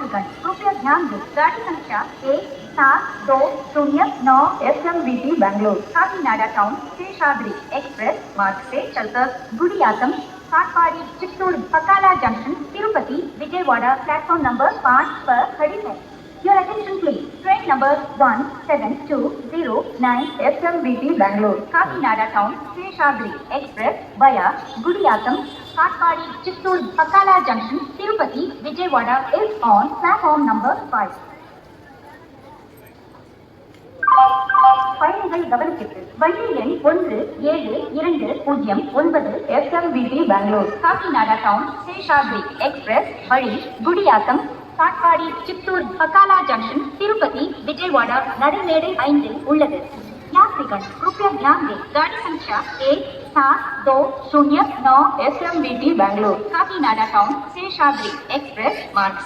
यात्रीगण कृपया ध्यान दें, गाड़ी संख्या 17209 SMVT Bangalore Kakinada town Seshadri express मार्ग से चलकर Gudiyattam Katpadi Chittoor Pakala junction Tirupati Vijayawada platform number 5 पर खड़ी है। Your attention please. Train number 17209 SMVT Bangalore Kakinada Town Seshadri Express via Gudiyatham Katpadi Chittoor Pakala Junction Tirupati Vijayawada is on platform number 5. பயணிகள் கவனத்திற்கு வண்டி எண் 172009 SMVT Bengaluru Kakinada town Seshadri express வழி குடியாத்தம் காட்பாடி சித்தூர் பக்காலா ஜங்ஷன் திருப்பதி विजयवाड़ा நடைமேடை 5 உள்ளது। यात्रीगण कृपया ध्यान दें, गाड़ी संख्या 17209 SMVT Bangalore Kakinada town Seshadri express मार्ग से